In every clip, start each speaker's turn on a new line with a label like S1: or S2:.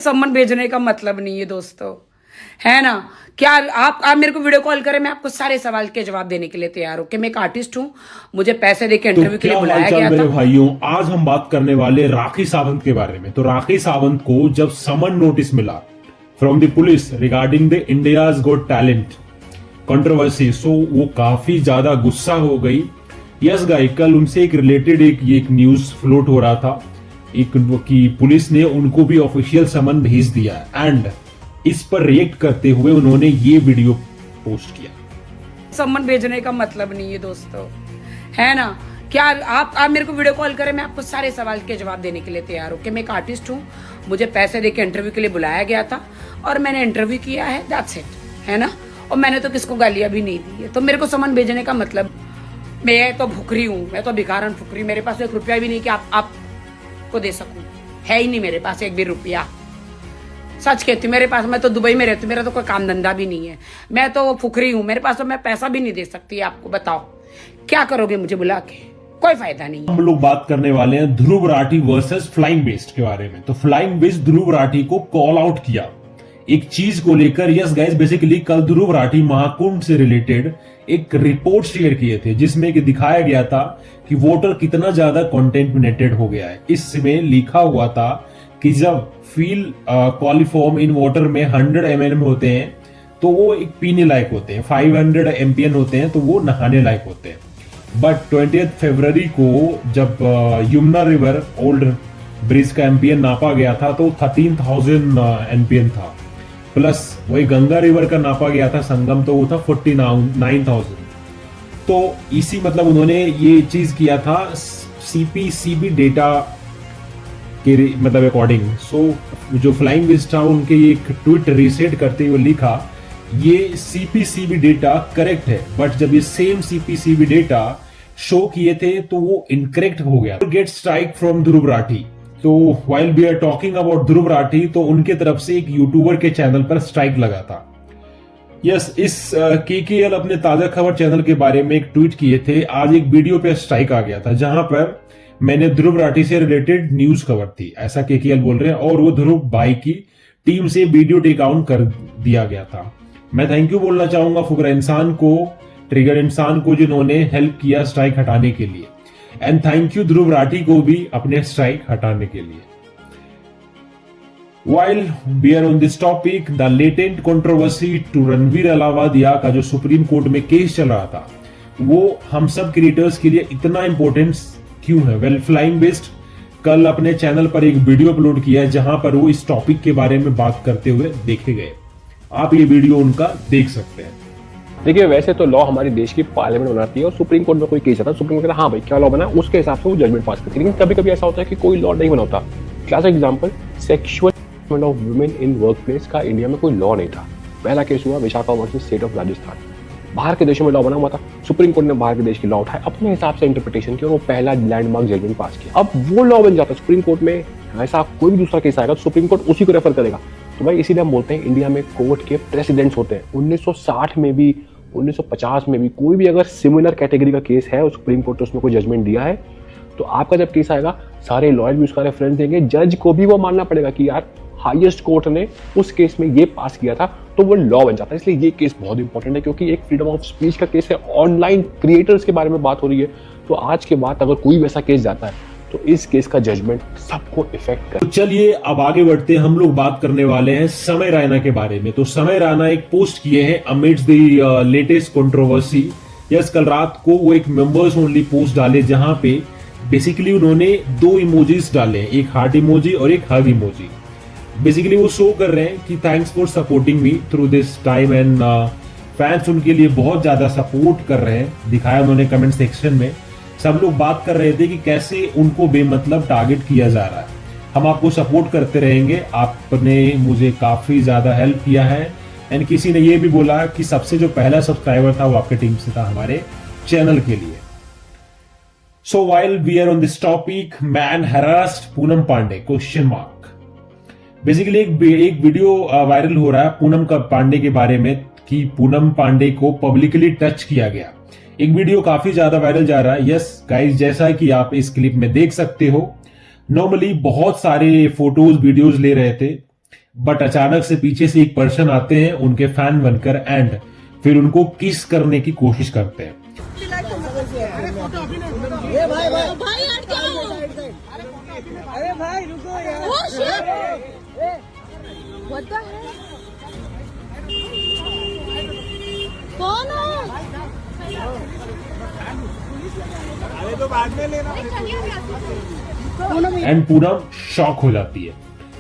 S1: सम्मन भेजने का मतलब नहीं है दोस्तों, है ना। क्या आप मेरे को वीडियो कॉल करें, मैं आपको सारे सवाल के जवाब देने के लिए तैयार हूं कि मैं एक आर्टिस्ट हूं, मुझे पैसे देके इंटरव्यू के लिए बुलाया गया
S2: मेरे
S1: था।
S2: भाइयों, आज हम बात करने वाले राखी सावंत के बारे में। तो राखी सावंत को जब समन नोटिस मिला from the police regarding the India's got talent controversy, so वो काफी ज्यादा गुस्सा हो गई। यस गाय, कल उनसे एक रिलेटेड एक न्यूज फ्लोट हो रहा था एक कि पुलिस ने उनको भी ऑफिशियल समन भेज दिया एंड इस पर रिएक्ट करते हुए उन्होंने ये वीडियो पोस्ट किया।
S1: सम्मन भेजने का मतलब नहीं है दोस्तों, है ना। क्या आप मेरे को वीडियो कॉल करें, मैं आपको सारे सवाल के जवाब देने के लिए तैयार हूं कि मैं एक आर्टिस्ट हूं, मुझे पैसे देके इंटरव्यू के लिए बुलाया गया था और मैंने इंटरव्यू किया है, दैट्स इट, है ना। और मैंने तो किसको गालियां भी नहीं दी है, तो मेरे को सम्मन भेजने का मतलब, मैं तो भुखरी हूं, मैं तो भिखारन फुकरी, मेरे पास 1 रुपया भी नहीं कि आपको दे सकूं, है ही नहीं मेरे पास 1 भी रुपया। सच कहती हूँ, मेरे पास, मैं तो दुबई में रहती हूँ, मेरा तो कोई काम धंधा भी नहीं है, मैं तो फुकरी हूँ, मेरे पास तो मैं पैसा भी नहीं दे सकती आपको। बताओ क्या करोगे मुझे बुला के, कोई फायदा नहीं है।
S2: हम लोग बात करने वाले हैं Dhruv Rathee versus flying best के बारे में। तो फ्लाइंग बेस्ट ध्रुव राठी को कॉल आउट किया एक चीज को लेकर। यस गाइस, बेसिकली कल ध्रुव राठी महाकुंभ से रिलेटेड एक रिपोर्ट शेयर किए थे जिसमें कि दिखाया गया था कि वोटर कितना ज्यादा कंटेमिनेटेड हो गया है। इसमें लिखा हुआ था कि जब फील कॉलिफॉर्म इन वाटर में 100 ml होते हैं तो वो एक पीने लायक होते हैं, 500 MPN होते हैं तो वो नहाने लायक होते हैं। बट 20 फरवरी को जब यमुना रिवर ओल्ड ब्रिज का MPN नापा गया था तो 13,000 MPN था, प्लस वही गंगा रिवर का नापा गया था संगम, तो वो था 49,000। तो इसी मतलब उन्होंने ये चीज किया था CPCB डेटा के मतलब अकॉर्डिंग। सो जो फ्लाइंग बेस्ट था उनके एक ट्वीट रीसेट करते हुए लिखा ये CPCB डेटा करेक्ट है, बट जब ये सेम CPCB डेटा शो किए थे तो वो इनकरेक्ट हो गया। Get strike from Dhruv Rathee. तो while we are talking about Dhruv Rathee, तो उनके तरफ से एक यूट्यूबर के चैनल पर स्ट्राइक लगा था। यस, इस KKL अपने ताजा खबर चैनल के बारे में एक ट्वीट किए थे। आज एक वीडियो पे स्ट्राइक आ गया था जहां पर मैंने ध्रुव राठी से रिलेटेड न्यूज कवर थी, ऐसा KKL बोल रहे हैं, और वो ध्रुव भाई की टीम से वीडियो टेक आउट कर दिया गया था। मैं थैंक यू बोलना चाहूंगा फुकरा इंसान को, ट्रिगर इंसान को, जिन्होंने हेल्प किया स्ट्राइक हटाने के लिए, and thank you Dhruv Rathee को भी अपने स्ट्राइक हटाने के लिए। While we are on this topic, the latent controversy to Ranveer Allahbadia का जो सुप्रीम कोर्ट में केस चल रहा था वो हम सब क्रिएटर्स के लिए इतना इंपॉर्टेंस क्यों है? वेल, फ्लाइंग बेस्ट कल अपने चैनल पर एक वीडियो अपलोड किया है जहां पर वो इस टॉपिक के बारे में बात करते हुए देखे गए। आप ये वीडियो उनका देख सकते हैं।
S3: देखिए, वैसे तो लॉ हमारी देश की पार्लियामेंट बनाती है और सुप्रीम कोर्ट में कोई केस आता है, सुप्रीम कोर्ट कहता है हाँ भाई क्या लॉ बना, उसके हिसाब से वो जजमेंट पास करती है। लेकिन कभी कभी ऐसा होता है कि कोई लॉ नहीं बनाता। Classic example, sexual of women in work place का इंडिया में कोई लॉ नहीं था। पहला केस हुआ Vishakha versus state of Rajasthan. बाहर के देशों में लॉ बना हुआ था, सुप्रीम कोर्ट ने बाहर के देश की लॉ उठाए, अपने हिसाब से इंटरप्रिटेशन की और वो पहला लैंडमार्क जजमेंट पास किया। अब वो लॉ बन जाता है सुप्रीम कोर्ट में, ऐसा कोई भी दूसरा केस आएगा तो सुप्रीम कोर्ट उसी को रेफर करेगा। तो भाई इसीलिए हम बोलते हैं इंडिया में कोर्ट के प्रेसिडेंट्स होते हैं। 1960 में भी, 1950 में भी कोई भी अगर सिमिलर कैटेगरी का केस है और सुप्रीम कोर्ट ने उसमें कोई जजमेंट दिया है तो आपका जब केस आएगा सारे लॉयर भी उसका रेफरेंस देंगे, जज को भी वो मानना पड़ेगा कि यार हाईएस्ट कोर्ट ने उस केस में ये पास किया था, तो वो लॉ बन जाता है। इसलिए ये केस बहुत इंपॉर्टेंट है क्योंकि एक फ्रीडम ऑफ स्पीच का केस है, ऑनलाइन क्रिएटर्स के बारे में बात हो रही है। तो आज के बाद अगर कोई वैसा केस जाता है तो इस केस का जजमेंट सबको इफेक्ट कर।
S2: तो चलिए अब आगे बढ़ते हैं। हम लोग बात करने वाले हैं समय रैना के बारे में। तो समय रैना एक पोस्ट किए हैं amidst the latest controversy. Yes, कल रात को वो एक मेंबर्स ओनली पोस्ट डाले जहां पे बेसिकली उन्होंने 2 इमोजीज डाले, एक हार्ट इमोजी और एक हग इमोजी। बेसिकली वो शो कर रहे हैं कि thanks for supporting me through this time, and fans उनके लिए बहुत ज्यादा सपोर्ट कर रहे हैं, दिखाया उन्होंने कमेंट सेक्शन में। सब लोग बात कर रहे थे कि कैसे उनको बेमतलब टारगेट किया जा रहा है। हम आपको सपोर्ट करते रहेंगे, आपने मुझे काफी ज्यादा हेल्प किया है। एंड किसी ने ये भी बोला कि सबसे जो पहला सब्सक्राइबर था वो आपके टीम से था हमारे चैनल के लिए। So while we are on this topic, man harassed Poonam Pandey question mark. Basically एक वीडियो वायरल हो रहा है पूनम पांडे के बारे में कि पूनम पांडे को पब्लिकली टच किया गया। एक वीडियो काफी ज्यादा वायरल जा रहा है। यस गाइस, जैसा कि आप इस क्लिप में देख सकते हो, नॉर्मली बहुत सारे फोटोज वीडियोस ले रहे थे बट अचानक से पीछे से एक पर्सन आते हैं उनके फैन बनकर एंड फिर उनको किस करने की कोशिश करते हैं।
S4: भाई हट जाओ।
S5: अरे भाई रुको यार।
S4: Oh shit! What the hell? कौन हो?
S5: अरे तो बाद में लेना।
S2: एंड पूनम शॉक हो जाती है।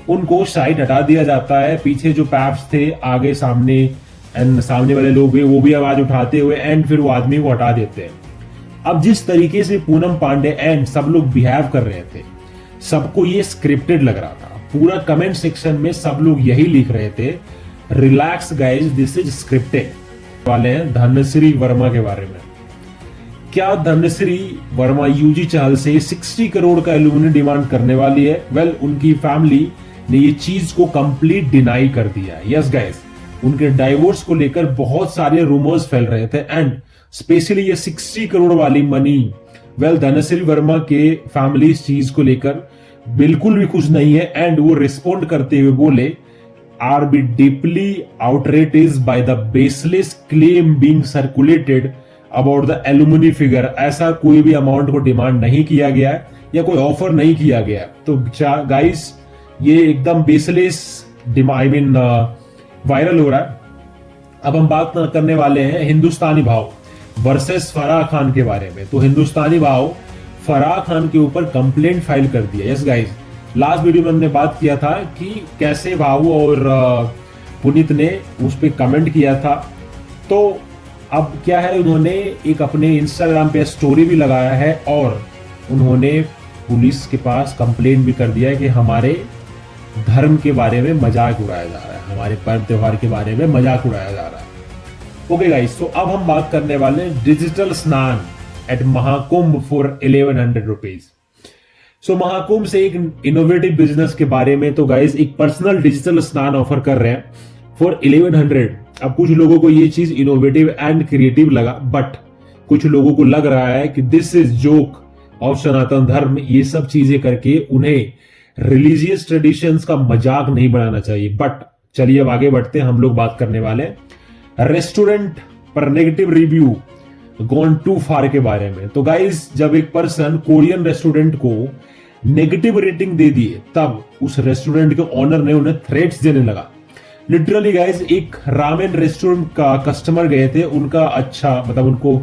S2: उनको साइड हटा दिया जाता है। पीछे जो पैप्स थे आगे सामने एंड सामने वाले लोग भी वो भी आवाज उठाते हुए एंड फिर वो आदमी को हटा देते हैं। अब जिस तरीके से पूनम पांडे एंड सब लोग बिहेव कर रहे थे सबको ये स्क्रिप्टेड लग रहा था। पूरा कमेंट सेक्शन में सब लोग यही लिख रहे थे, relax guys, this is scripted. वाले हैं धनश्री वर्मा के बारे में। क्या धनश्री वर्मा यूजी चहल से 60 करोड़ का एल्यूमिनी डिमांड करने वाली है? वेल, उनकी फैमिली ने ये चीज को कंप्लीट डिनाई कर दिया है। यस गाइस, उनके डाइवोर्स को लेकर बहुत सारे रूमर्स फैल रहे थे एंड स्पेशली ये 60 करोड़ वाली मनी, वेल धनश्री वर्मा के फैमिली इस चीज को लेकर बिल्कुल भी खुश नहीं है एंड वो रिस्पॉन्ड करते हुए बोले, are be deeply outraged by the baseless claim being circulated about the alumni figure. ऐसा कोई भी अमाउंट को डिमांड नहीं किया गया है या कोई ऑफर नहीं किया गया। तो गाइस ये एकदम बेसलेस आई मीन वायरल हो रहा है। अब हम बात करने वाले हैं हिंदुस्तानी भाव वर्सेस फराह खान के बारे में। तो हिंदुस्तानी भाव फराह खान के ऊपर कंप्लेंट फाइल कर दिया। यस गाइस, लास्ट वीडियो में हमने बात किया था कि कैसे भाव और पुनीत ने उस पर कमेंट किया था। तो अब क्या है, उन्होंने एक अपने इंस्टाग्राम पे स्टोरी भी लगाया है और उन्होंने पुलिस के पास कंप्लेंट भी कर दिया है कि हमारे धर्म के बारे में मजाक उड़ाया जा रहा है, हमारे पर्व त्योहार के बारे में मजाक उड़ाया जा रहा है। ओके गाइस, तो अब हम बात करने वाले हैं डिजिटल स्नान एट महाकुंभ फॉर 1100 रुपीज। सो महाकुंभ से एक इनोवेटिव बिजनेस के बारे में। तो गाइस एक पर्सनल डिजिटल स्नान ऑफर कर रहे हैं फॉर 1100। अब कुछ लोगों को ये चीज इनोवेटिव एंड क्रिएटिव लगा, बट कुछ लोगों को लग रहा है कि दिस इज जोक ऑफ सनातन धर्म। ये सब चीजें करके उन्हें रिलीजियस ट्रेडिशंस का मजाक नहीं बनाना चाहिए। बट चलिए अब आगे बढ़ते हैं। हम लोग बात करने वाले हैं रेस्टोरेंट पर नेगेटिव रिव्यू गॉन टू फार के बारे में। तो गाइस जब एक पर्सन कोरियन रेस्टोरेंट को नेगेटिव रेटिंग दे दिए तब उस रेस्टोरेंट के ओनर ने उन्हें थ्रेट्स देने लगा। लिटरली गाइस एक रामेन रेस्टोरेंट का कस्टमर गए थे, उनका अच्छा मतलब उनको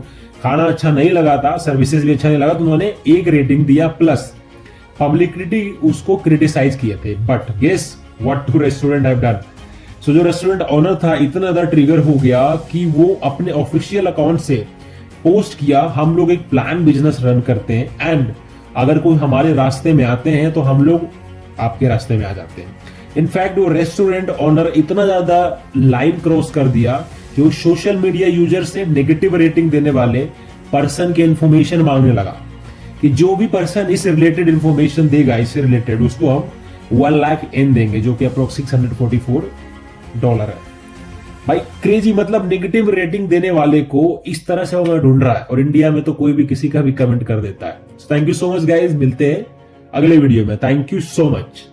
S2: खाना अच्छा नहीं लगा था, सर्विसेज भी अच्छा नहीं लगा, तो उन्होंने एक रेटिंग दिया प्लस पब्लिसिटी उसको क्रिटिसाइज किए थे। But guess what to restaurant have done. So जो रेस्टोरेंट ओनर था इतना ज्यादा ट्रिगर हो गया कि वो अपने ऑफिशियल अकाउंट से पोस्ट किया, हम लोग एक प्लान बिजनेस रन करते हैं एंड अगर कोई हमारे रास्ते में आते हैं तो हम लोग आपके रास्ते में आ जाते हैं। इनफैक्ट वो रेस्टोरेंट ओनर इतना ज्यादा लाइन क्रॉस कर दिया कि वो सोशल मीडिया यूजर से नेगेटिव रेटिंग देने वाले पर्सन की इंफॉर्मेशन मांगने लगा कि जो भी पर्सन इस रिलेटेड इंफॉर्मेशन देगा इससे रिलेटेड उसको हम 1 लाख इन देंगे, जो कि अप्रोक्स $644 है। भाई क्रेजी, मतलब नेगेटिव रेटिंग देने वाले को इस तरह से वो ढूंढ रहा है और इंडिया में तो कोई भी किसी का भी कमेंट कर देता है। Thank you so much guys, मिलते हैं अगले वीडियो में। Thank you so much.